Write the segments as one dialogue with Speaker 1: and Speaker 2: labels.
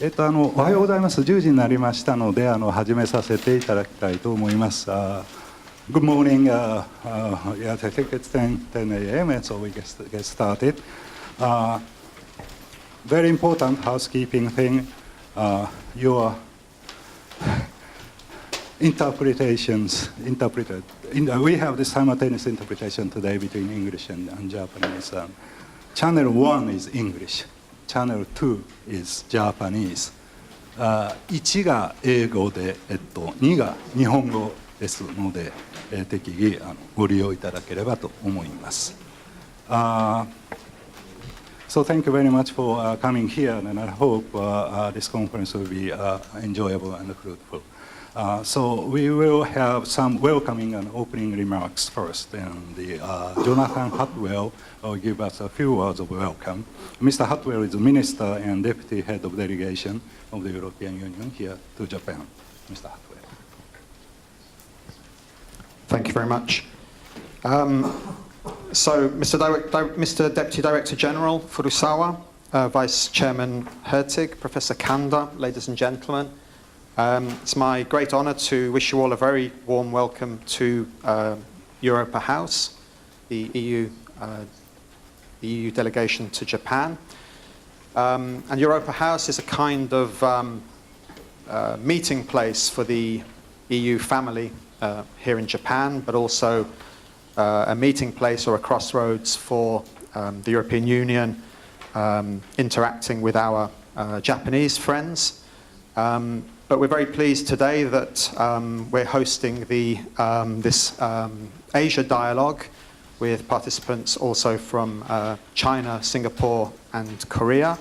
Speaker 1: おはようございます。10時になりましたので、始めさせていただきたいと思います。Good morning. Yeah, I think it's 10 a.m. and so we get started. Very important housekeeping thing. Your interpretations, we have this simultaneous interpretation today between English and Japanese. Channel 1 is English. Channel 2 is Japanese. 1が英語で、2が日本語ですので、適宜ご利用いただければと思います。So thank you very much for coming here, and I hope this conference will be enjoyable and fruitful. So we will have some welcoming and opening remarks first, and Jonathan Hartwell will give us a few words of welcome. Mr. Hartwell is the Minister and Deputy Head of Delegation of the European Union here to Japan. Mr. Hartwell.
Speaker 2: Thank you very much. So, Mr. Deputy Director General Furusawa, Vice Chairman Hertig, Professor Kanda, ladies and gentlemen, it's my great honour to wish you all a very warm welcome to Europa House, the EU delegation to Japan. And Europa House is a kind of meeting place for the EU family here in Japan, but also a meeting place or a crossroads for the European Union interacting with our Japanese friends. But we're very pleased today that we're hosting this Asia dialogue with participants also from China, Singapore and Korea.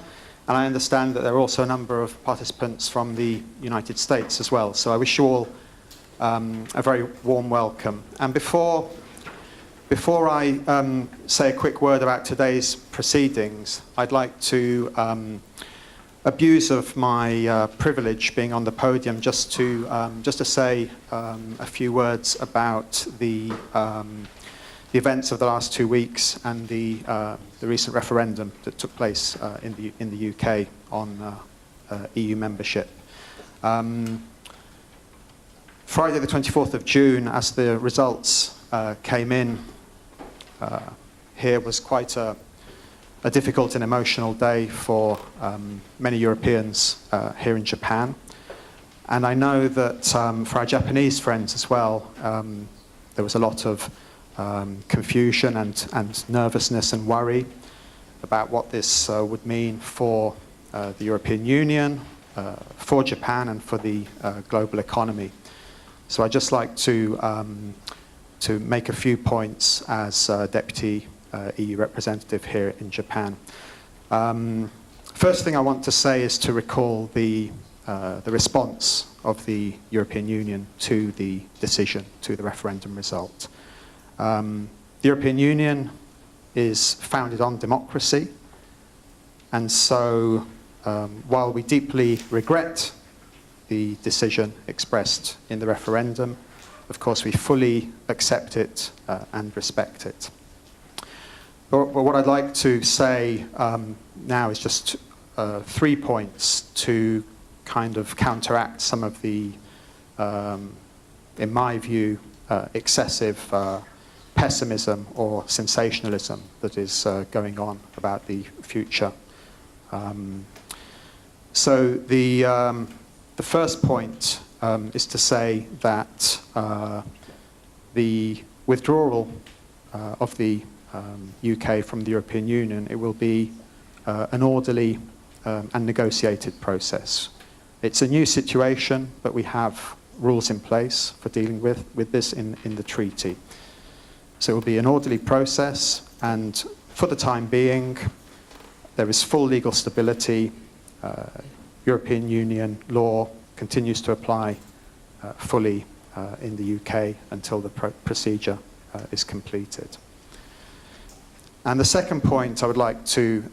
Speaker 2: And I understand that there are also a number of participants from the United States as well. So I wish you all a very warm welcome. And before I say a quick word about today's proceedings, I'd like to abuse of my privilege being on the podium just to say a few words about the events of the last 2 weeks and the recent referendum that took place in the UK on EU membership. Friday the 24th of June, as the results came in, here was quite a difficult and emotional day for many Europeans here in Japan. And I know that for our Japanese friends as well, there was a lot of confusion and nervousness and worry about what this would mean for the European Union, for Japan and for the global economy. So I'd just like to make a few points as Deputy EU representative here in Japan. First thing I want to say is to recall the response of the European Union to the decision, to the referendum result. The European Union is founded on democracy, and so while we deeply regret the decision expressed in the referendum, of course we fully accept it and respect it. But what I'd like to say now is just 3 points to kind of counteract some of the, in my view, excessive pessimism or sensationalism that is going on about the future. So the first point is to say that the withdrawal of the UK from the European Union, it will be an orderly and negotiated process. It's a new situation, but we have rules in place for dealing with this in the treaty. So it will be an orderly process, and for the time being, there is full legal stability. European Union law continues to apply fully in the UK until the procedure is completed. And the second point I would like to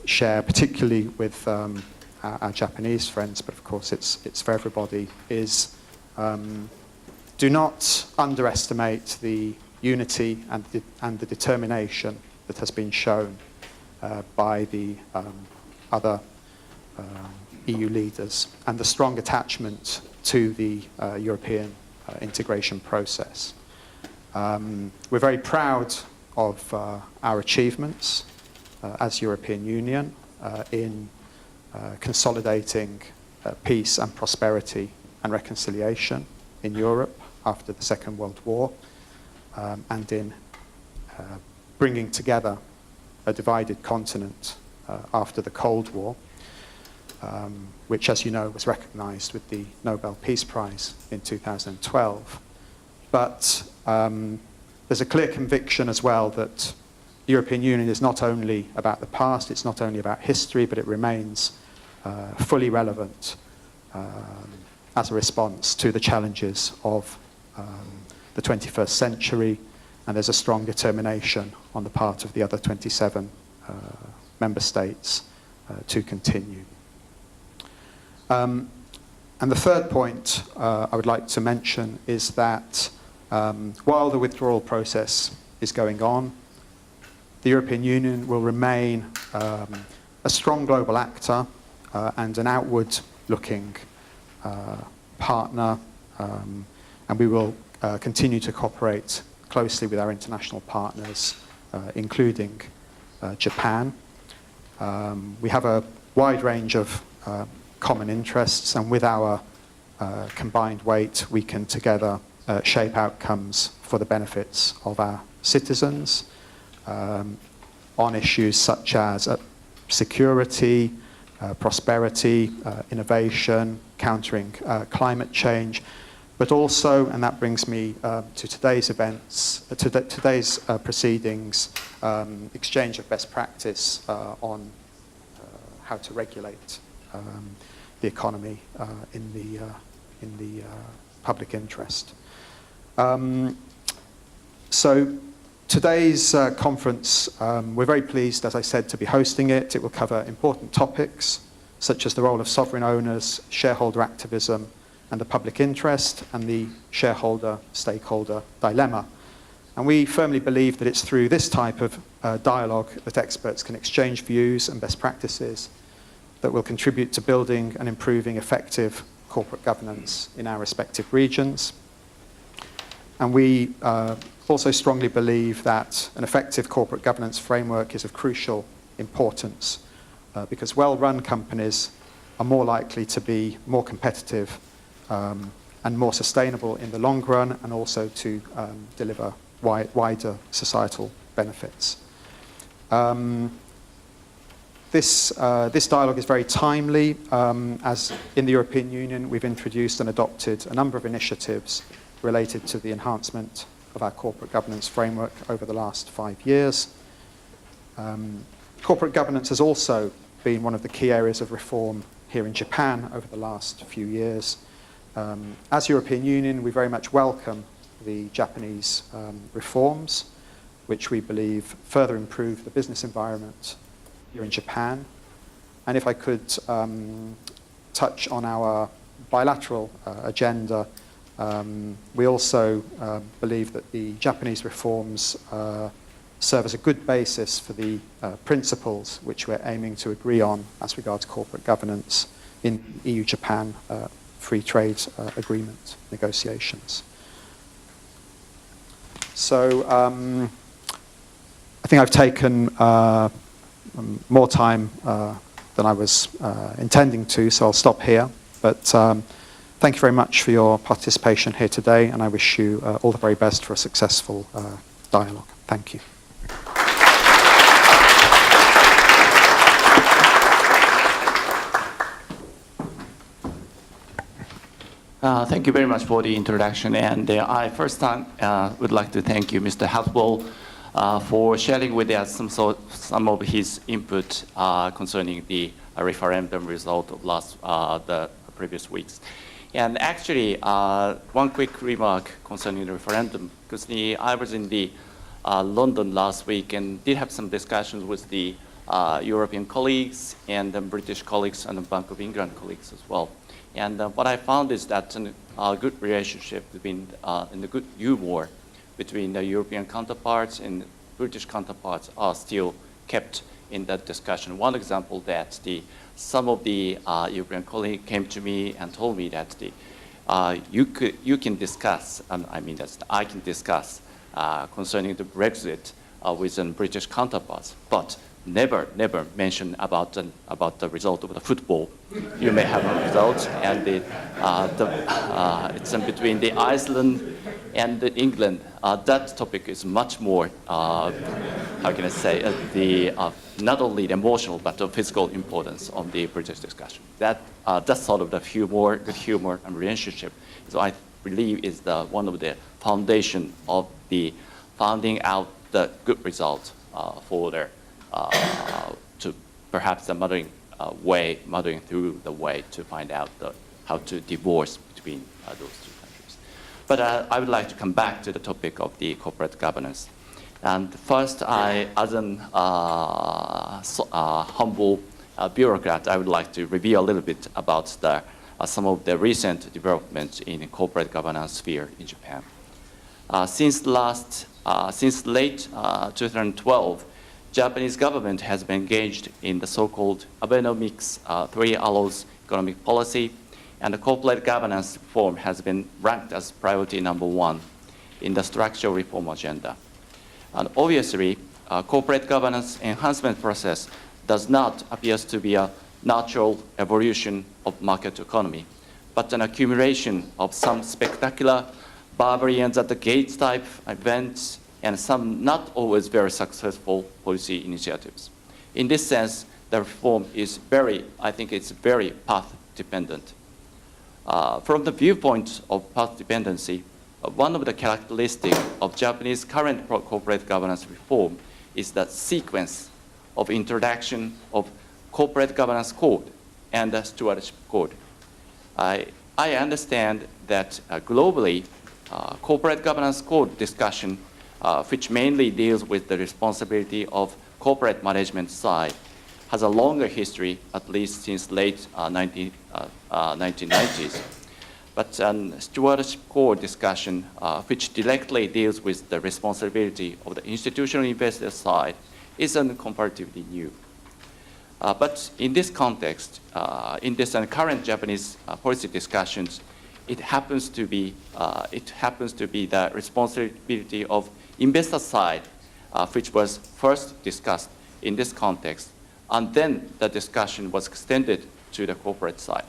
Speaker 2: share, particularly with our Japanese friends, but of course it's for everybody, is do not underestimate the unity and the determination that has been shown by the other EU leaders and the strong attachment to the European integration process. We're very proud of our achievements as European Union in consolidating peace and prosperity and reconciliation in Europe after the Second World War, and in bringing together a divided continent after the Cold War, which, as you know, was recognized with the Nobel Peace Prize in 2012. But there's a clear conviction as well that the European Union is not only about the past, it's not only about history, but it remains fully relevant as a response to the challenges of the 21st century, and there's a strong determination on the part of the other 27 member states to continue. And the third point I would like to mention is that while the withdrawal process is going on, the European Union will remain a strong global actor and an outward-looking partner, and we will continue to cooperate closely with our international partners, including Japan. We have a wide range of common interests, and with our combined weight, we can together shape outcomes for the benefits of our citizens on issues such as security, prosperity, innovation, countering climate change, but also, and that brings me to today's events, today's proceedings, exchange of best practice on how to regulate the economy in the public interest. So today's conference, we're very pleased, as I said, to be hosting it. It will cover important topics such as the role of sovereign owners, shareholder activism, and the public interest, and the shareholder-stakeholder dilemma. And we firmly believe that it's through this type of dialogue that experts can exchange views and best practices that will contribute to building and improving effective corporate governance in our respective regions. And we also strongly believe that an effective corporate governance framework is of crucial importance because well-run companies are more likely to be more competitive and more sustainable in the long run, and also to deliver wider societal benefits. This dialogue is very timely, as in the European Union we've introduced and adopted a number of initiatives related to the enhancement of our corporate governance framework over the last 5 years. Corporate governance has also been one of the key areas of reform here in Japan over the last few years. As European Union, we very much welcome the Japanese reforms, which we believe further improve the business environment here in Japan. And if I could touch on our bilateral agenda, we also believe that the Japanese reforms serve as a good basis for the principles which we're aiming to agree on as regards corporate governance in EU-Japan free trade agreement negotiations. So I think I've taken more time than I was intending to, so I'll stop here. But thank you very much for your participation here today, and I wish you all the very best for a successful dialogue. Thank you.
Speaker 3: Thank you very much for the introduction. And I first time would like to thank you, Mr. Haswell, for sharing with us some of his input concerning the referendum result of the previous weeks. And actually, one quick remark concerning the referendum, because I was in London last week and did have some discussions with the European colleagues and the British colleagues and the Bank of England colleagues as well. And what I found is that a good relationship between, and a good humor between the European counterparts and British counterparts are still kept in that discussion. One example that some of the European colleagues came to me and told me that you can discuss, I can discuss concerning the Brexit with British counterparts, but never mention about the result of the football. You may have a result, and it's in between the Iceland and the England. That topic is much more, how can I say, not only the emotional but the physical importance of the British discussion. That's sort of the good humor and relationship. So I believe is one of the foundation of the finding out the good result for their to perhaps the mothering through the way to find out how to divorce between those two countries. But I would like to come back to the topic of the corporate governance. And first, as an humble bureaucrat, I would like to review a little bit about some of the recent developments in the corporate governance sphere in Japan. Since late 2012, Japanese government has been engaged in the so-called Abenomics 3 Arrows economic policy, and the corporate governance reform has been ranked as priority number 1 in the structural reform agenda. And obviously, corporate governance enhancement process does not appear to be a natural evolution of market economy, but an accumulation of some spectacular barbarians at the gates type events and some not always very successful policy initiatives. In this sense, the reform is very path dependent. From the viewpoint of path dependency, one of the characteristics of Japanese current corporate governance reform is the sequence of introduction of corporate governance code and the stewardship code. I understand that globally, corporate governance code discussion, which mainly deals with the responsibility of corporate management side, has a longer history, at least since late 1990s. But stewardship code discussion, which directly deals with the responsibility of the institutional investor side, isn't comparatively new. But in this context, in this current Japanese policy discussions, it happens to be the responsibility of investor side, which was first discussed in this context, and then the discussion was extended to the corporate side.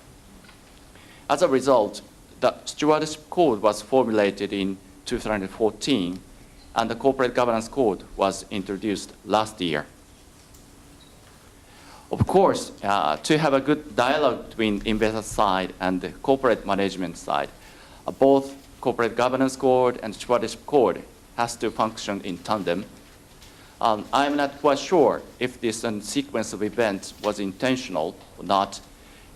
Speaker 3: As a result, the stewardship code was formulated in 2014, and the corporate governance code was introduced last year. Of course, to have a good dialogue between investor side and the corporate management side, both corporate governance code and stewardship code has to function in tandem. I'm not quite sure if this sequence of events was intentional or not,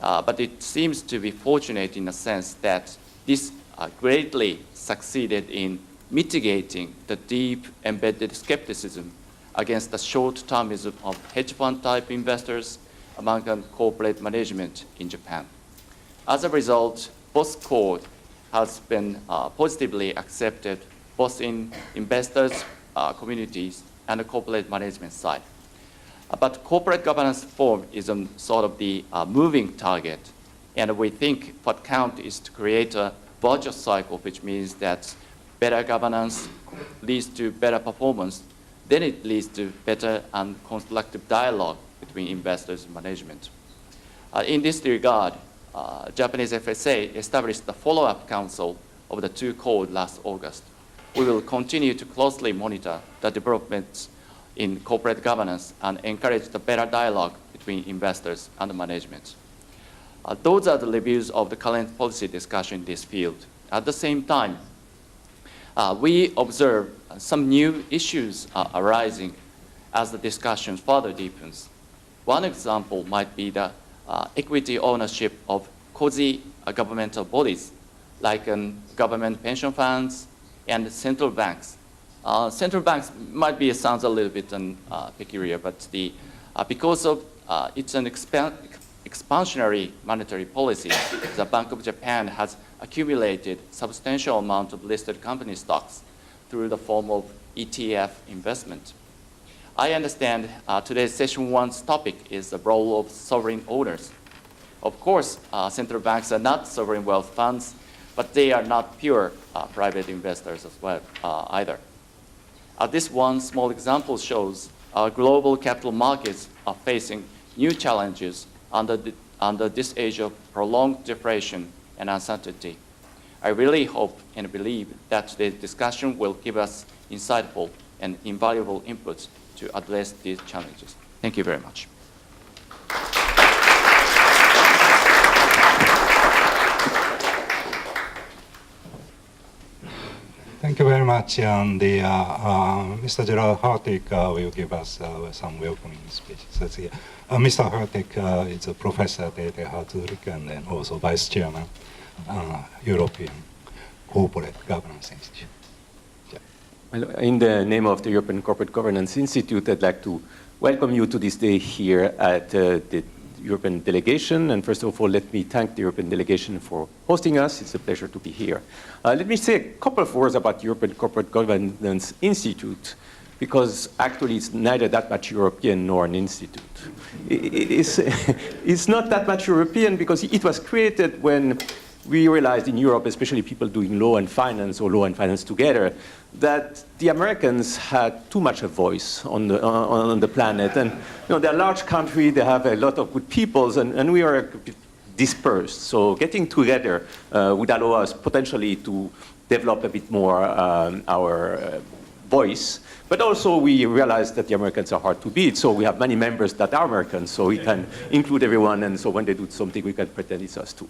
Speaker 3: but it seems to be fortunate in a sense that this greatly succeeded in mitigating the deep embedded skepticism against the short-termism of hedge fund type investors among corporate management in Japan. As a result, both code has been positively accepted both in investors, communities, and the corporate management side. But corporate governance reform is sort of the moving target, and we think what counts is to create a virtuous cycle, which means that better governance leads to better performance, then it leads to better and constructive dialogue between investors and management. In this regard, Japanese FSA established the follow-up council of the two codes last August. We will continue to closely monitor the developments in corporate governance and encourage the better dialogue between investors and the management. Those are the reviews of the current policy discussion in this field. At the same time, we observe some new issues arising as the discussion further deepens. One example might be the equity ownership of quasi-governmental bodies like government pension funds and central banks. Central banks might be sounds a little bit peculiar, but because of it's an expansionary monetary policy, the Bank of Japan has accumulated substantial amount of listed company stocks through the form of ETF investment. I understand today's session one's topic is the role of sovereign owners. Of course, central banks are not sovereign wealth funds, but they are not pure private investors as well either. This one small example shows global capital markets are facing new challenges under this age of prolonged deflation and uncertainty. I really hope and believe that today's discussion will give us insightful and invaluable inputs to address these challenges. Thank you very much.
Speaker 1: Thank you very much. And Mr. Gerald Hartig will give us some welcoming speeches. Mr. Hartig is a professor at the Zurich and then also vice chairman, European Corporate Governance Institute.
Speaker 4: Well, in the name of the European Corporate Governance Institute, I'd like to welcome you to this day here at the European delegation. And first of all, let me thank the European delegation for hosting us. It's a pleasure to be here. Let me say a couple of words about the European Corporate Governance Institute, because actually it's neither that much European nor an institute. It's not that much European because it was created when we realized in Europe, especially people doing law and finance or law and finance together, that the Americans had too much a voice on the planet. And they're a large country, they have a lot of good peoples, and we are a bit dispersed. So getting together would allow us potentially to develop a bit more our voice. But also we realized that the Americans are hard to beat, so we have many members that are Americans, so we can include everyone, and so when they do something, we can pretend it's us too.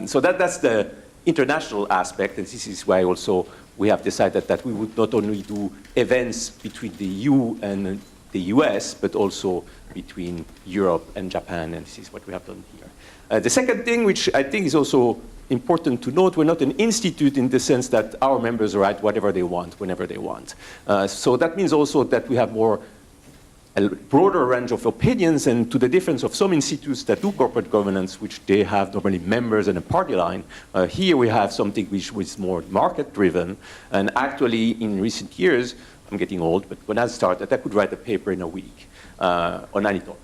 Speaker 4: So that's the international aspect, and this is why also we have decided that we would not only do events between the EU and the US, but also between Europe and Japan, and this is what we have done here. The second thing, which I think is also important to note, we're not an institute in the sense that our members write whatever they want, whenever they want. So that means also that we have a broader range of opinions, and to the difference of some institutes that do corporate governance, which they have normally members and a party line, here we have something which was more market-driven. And actually, in recent years, I'm getting old, but when I started, I could write a paper in a week on any topic.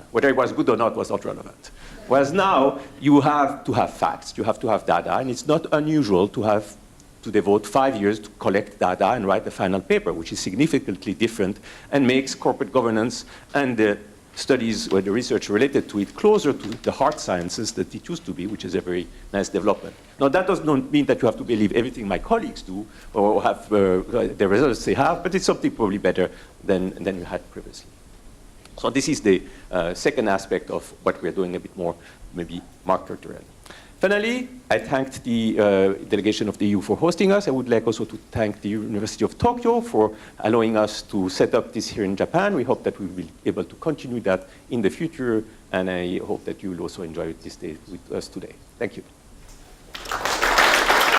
Speaker 4: Whether it was good or not was not relevant. Whereas now, you have to have facts, you have to have data, and it's not unusual to devote 5 years to collect data and write a final paper, which is significantly different and makes corporate governance and the studies or the research related to it closer to the hard sciences that it used to be, which is a very nice development. Now, that does not mean that you have to believe everything my colleagues do or have the results they have, but it's something probably better than you had previously. So this is the second aspect of what we're doing, a bit more maybe market-driven. Finally, I thanked the delegation of the EU for hosting us. I would like also to thank the University of Tokyo for allowing us to set up this here in Japan. We hope that we will be able to continue that in the future, and I hope that you will also enjoy this day with us today. Thank you.